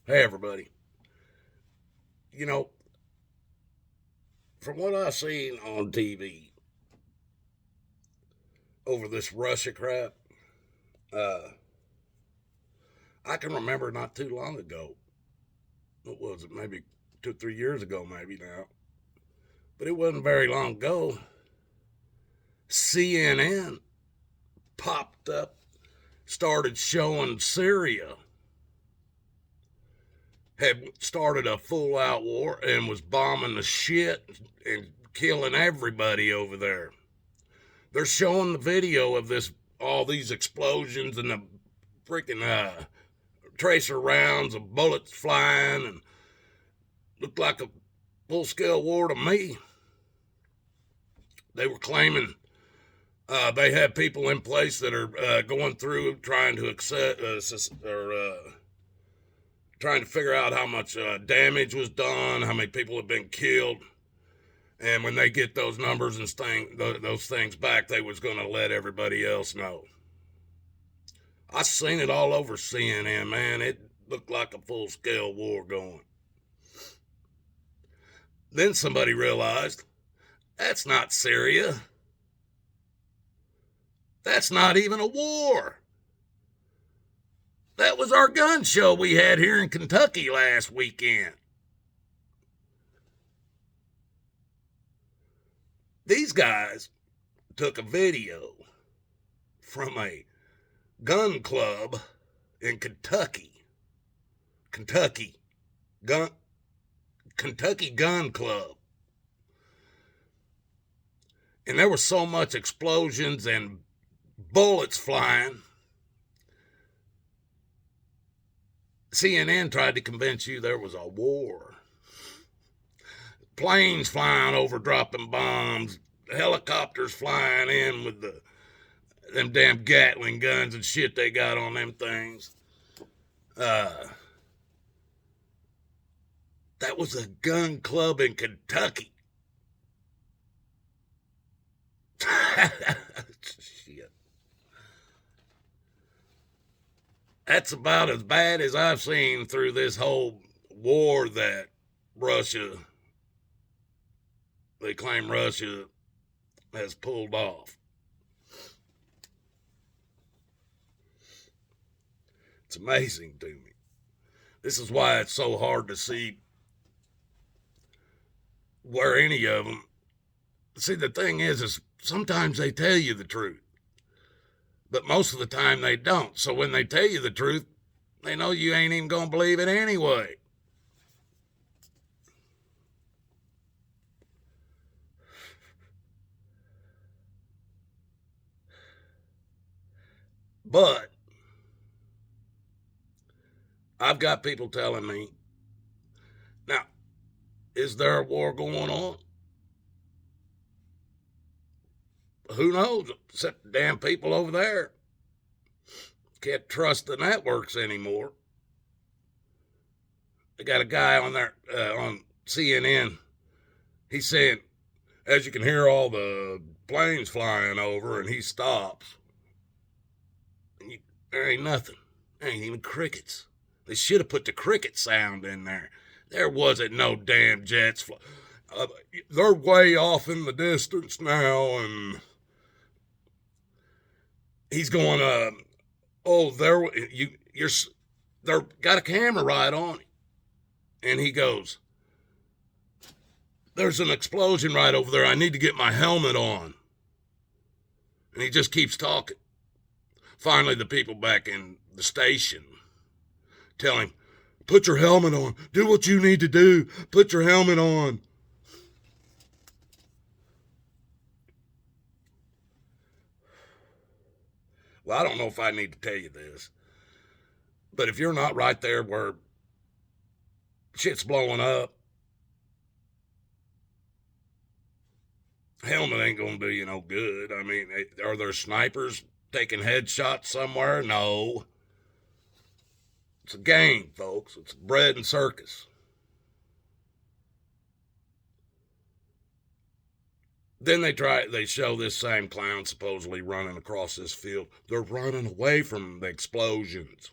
Hey, everybody. You know, from what I've seen on TV over this Russia crap, uh, I can remember not too long ago. What was it? Maybe 2 or 3 years ago, maybe now. But it wasn't very long ago. CNN popped up, started showing Syria had started a full out war and was bombing the shit and killing everybody over there. They're showing the video of all these explosions and the freaking tracer rounds of bullets flying, and looked like a full scale war to me. They were claiming they have people in place that are going through trying to accept trying to figure out how much damage was done, how many people have been killed, and when they get those numbers and those things back, they was going to let everybody else know. I seen it all over CNN, man. It looked like a full scale war going. Then somebody realized that's not Syria. That's not even a war. That was our gun show we had here in Kentucky last weekend. These guys took a video from a gun club in Kentucky. Gun Kentucky Gun Club. And there was so much explosions and bullets flying. CNN tried to convince you there was a war. Planes flying over dropping bombs, helicopters flying in with them damn Gatling guns and shit they got on them things. That was a gun club in Kentucky. Shit. That's about as bad as I've seen through this whole war that they claim Russia has pulled off. It's amazing to me. This is why it's so hard to see where any of them. See, the thing is sometimes they tell you the truth, but most of the time they don't. So when they tell you the truth, they know you ain't even going to believe it anyway. But I've got people telling me, now, is there a war going on? Who knows? Except the damn people over there. Can't trust the networks anymore. They got a guy on there on CNN. He's saying, as you can hear all the planes flying over, and he stops. And there ain't nothing. There ain't even crickets. They should have put the cricket sound in there. There wasn't no damn jets. They're way off in the distance now, and he's going, oh, they're got a camera right on him. And he goes, there's an explosion right over there. I need to get my helmet on. And he just keeps talking. Finally, the people back in the station tell him, put your helmet on. Do what you need to do. Put your helmet on. Well, I don't know if I need to tell you this, but if you're not right there where shit's blowing up, helmet ain't gonna do you no good. I mean, are there snipers taking headshots somewhere? No. It's a game, folks. It's bread and circus. Then they show this same clown supposedly running across this field. They're running away from the explosions.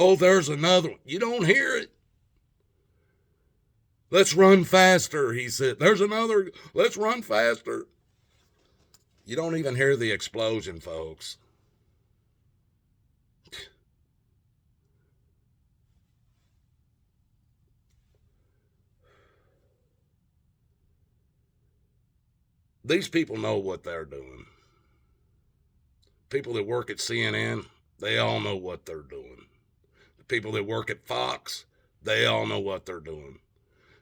Oh, there's another one. You don't hear it. Let's run faster, he said. There's another. Let's run faster. You don't even hear the explosion, folks. These people know what they're doing. People that work at CNN, they all know what they're doing. The people that work at Fox, they all know what they're doing.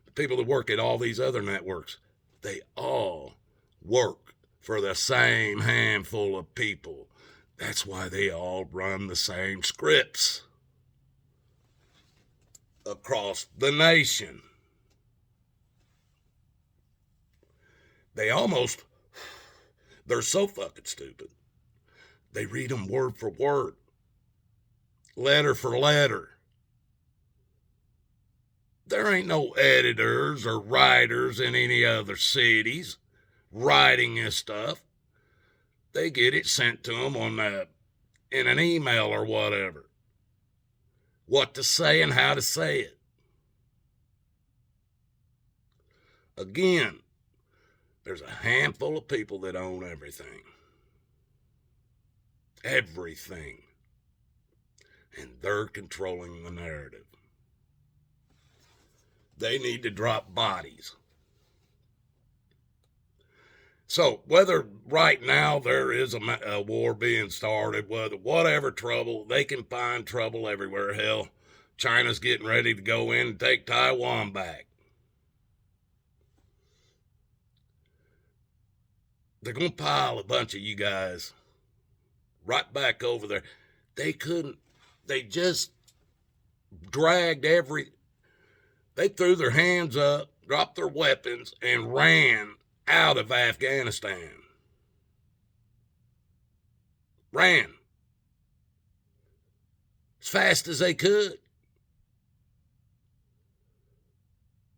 The people that work at all these other networks, they all work for the same handful of people. That's why they all run the same scripts across the nation. They're so fucking stupid. They read them word for word, letter for letter. There ain't no editors or writers in any other cities writing this stuff. They get it sent to them in an email or whatever. What to say and how to say it. Again, there's a handful of people that own everything. Everything. And they're controlling the narrative. They need to drop bodies. So whether right now there is a war being started, whatever trouble, they can find trouble everywhere. Hell, China's getting ready to go in and take Taiwan back. They're going to pile a bunch of you guys right back over there. They just dragged they threw their hands up, dropped their weapons, and ran out of Afghanistan. Ran. As fast as they could.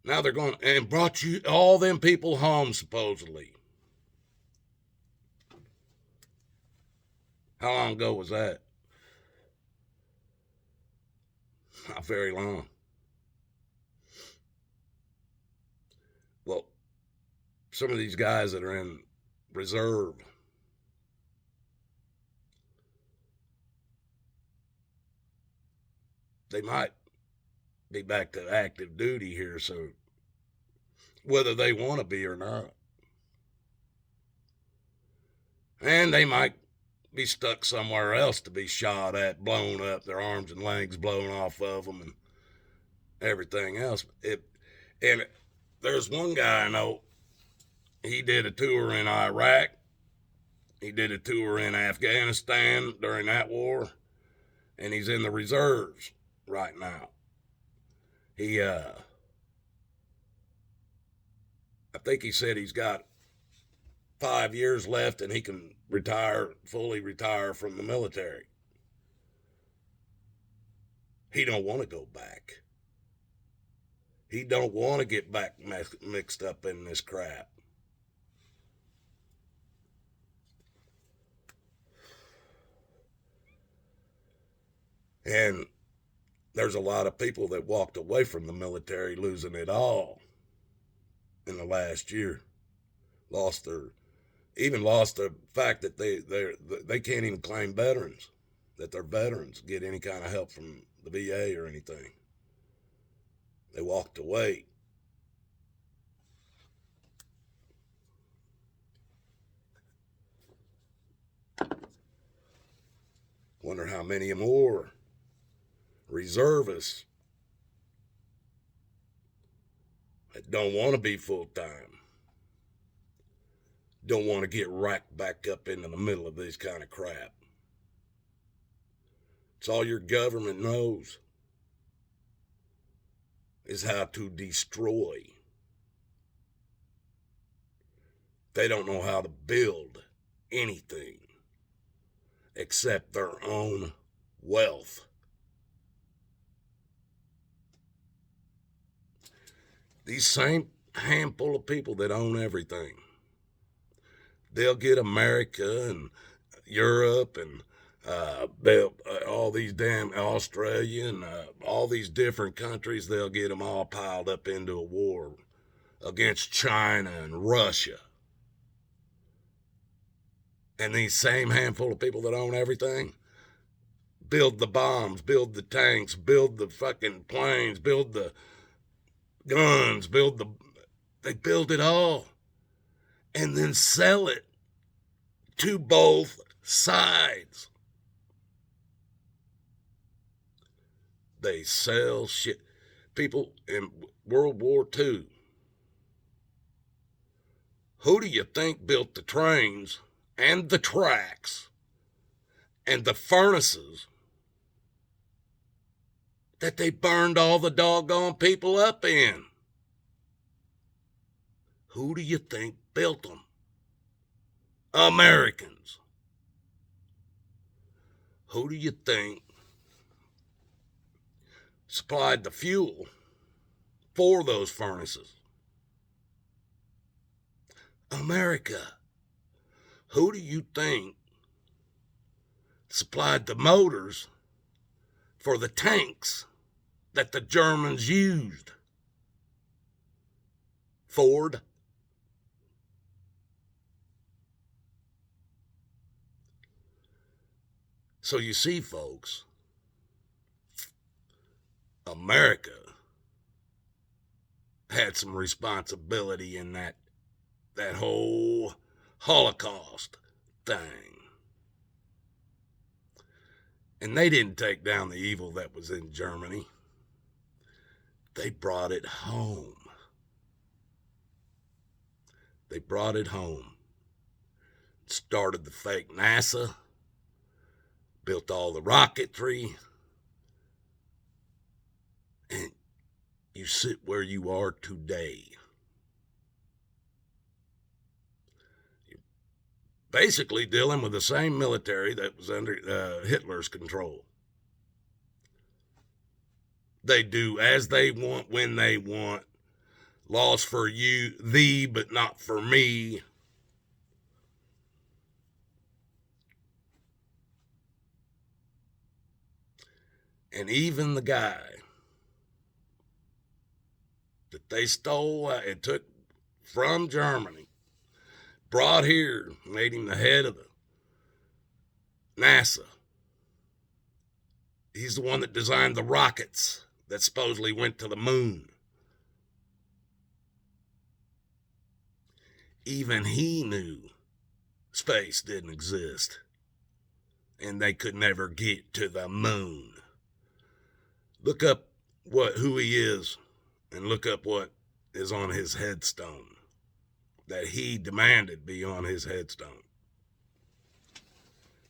Now they're going and brought all them people home, supposedly. How long ago was that? Not very long. Well, some of these guys that are in reserve, they might be back to active duty here soon, whether they want to be or not. And they might be stuck somewhere else to be shot at, blown up, their arms and legs blown off of them, and everything else. And there's one guy I know, he did a tour in Iraq. He did a tour in Afghanistan during that war, and he's in the reserves right now. I think he said he's got 5 years left and he can fully retire from the military. He don't want to go back. He don't want to get back mixed up in this crap. And there's a lot of people that walked away from the military losing it all in the last year. Lost the fact that they can't even claim veterans, that their veterans get any kind of help from the VA or anything. They walked away. Wonder how many more reservists that don't want to be full-time, don't want to get racked back up into the middle of this kind of crap. It's all your government knows is how to destroy. They don't know how to build anything except their own wealth. These same handful of people that own everything, they'll get America and Europe and Built all these damn Australia and all these different countries. They'll get them all piled up into a war against China and Russia. And these same handful of people that own everything build the bombs, build the tanks, build the fucking planes, build the guns, they build it all and then sell it to both sides. They sell shit. People in World War II, who do you think built the trains and the tracks and the furnaces that they burned all the doggone people up in? Who do you think built them? Americans. Who do you think supplied the fuel for those furnaces? America. Who do you think supplied the motors for the tanks that the Germans used? Ford. So you see, folks, America had some responsibility in that whole Holocaust thing. And they didn't take down the evil that was in Germany. They brought it home. They brought it home. Started the fake NASA, built all the rocketry, and you sit where you are today. You're basically dealing with the same military that was under Hitler's control. They do as they want, when they want. Laws for you, thee, but not for me. And even the guy that they stole and took from Germany, brought here, made him the head of the NASA. He's the one that designed the rockets that supposedly went to the moon. Even he knew space didn't exist and they could never get to the moon. Look up who he is and look up what is on his headstone that he demanded be on his headstone.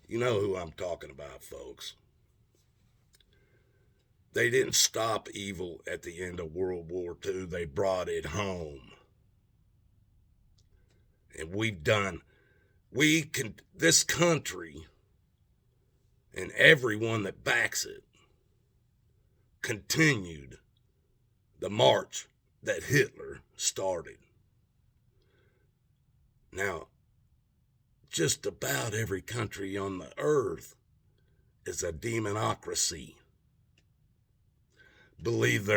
You know who I'm talking about, folks. They didn't stop evil at the end of World War II. They brought it home. And this country and everyone that backs it continued the march that Hitler started. Now, just about every country on the earth is a demonocracy. Believe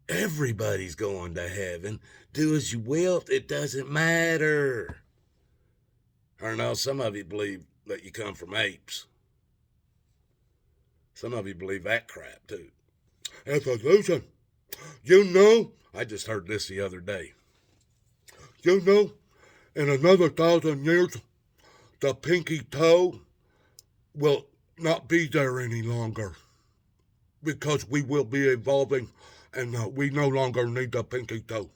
everybody's going to heaven. Do as you will. It doesn't matter. Or no, some of you believe that you come from apes. Some of you believe that crap too. Evolution. You know, I just heard this the other day. You know, in another 1,000 years, the pinky toe will not be there any longer because we will be evolving and we no longer need the pinky toe.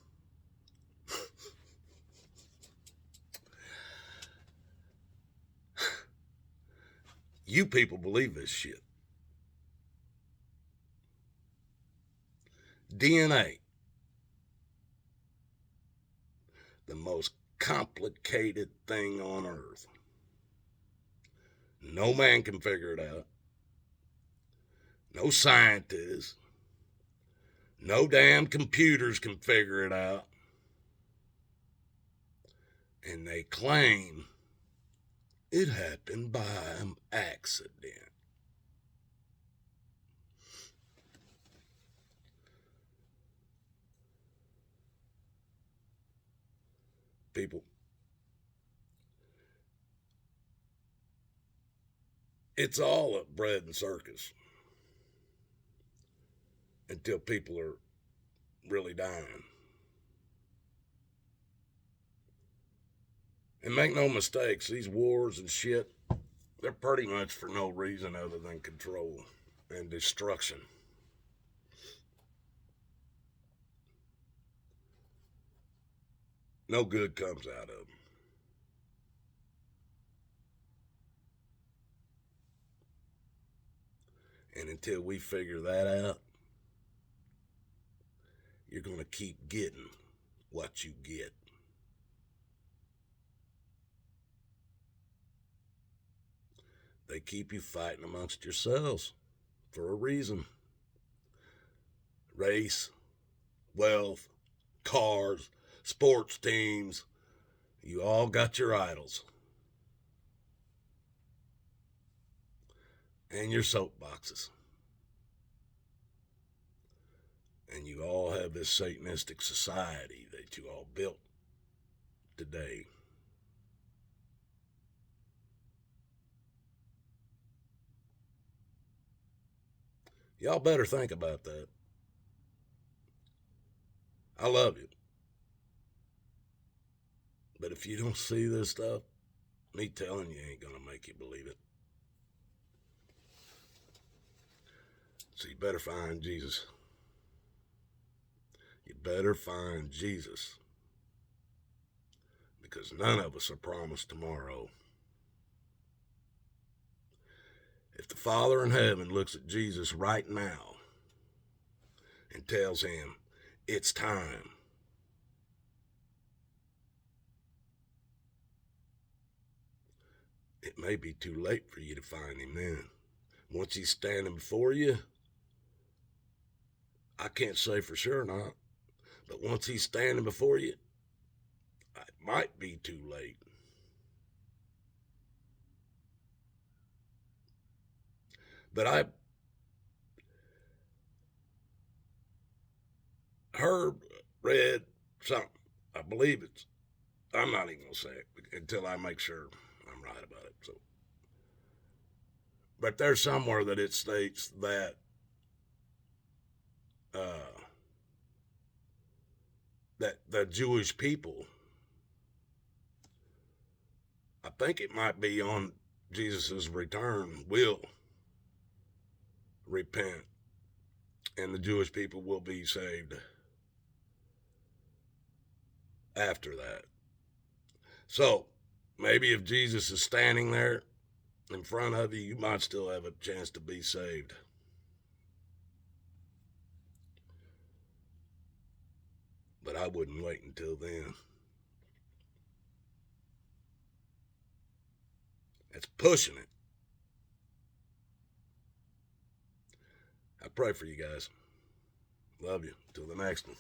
You people believe this shit. DNA. The most complicated thing on earth. No man can figure it out. No scientists. No damn computers can figure it out. And they claim It happened by accident. People, it's all a bread and circus until people are really dying. And make no mistakes, these wars and shit, they're pretty much for no reason other than control and destruction. No good comes out of them. And until we figure that out, you're going to keep getting what you get. They keep you fighting amongst yourselves for a reason. Race, wealth, cars, sports teams, you all got your idols. And your soapboxes. And you all have this Satanistic society that you all built today. Y'all better think about that. I love you. But if you don't see this stuff, me telling you ain't going to make you believe it. So you better find Jesus. You better find Jesus. Because none of us are promised tomorrow. If the Father in heaven looks at Jesus right now and tells him, it's time, it may be too late for you to find him then. Once he's standing before you, I can't say for sure not, but once he's standing before you, it might be too late. But I heard, read something. I believe it's, I'm not even going to say it until I make sure I'm right about it. So, but there's somewhere that it states that that the Jewish people, I think it might be on Jesus' return, will repent, and the Jewish people will be saved after that. So maybe if Jesus is standing there in front of you, you might still have a chance to be saved. But I wouldn't wait until then. That's pushing it. I pray for you guys. Love you. Till the next one.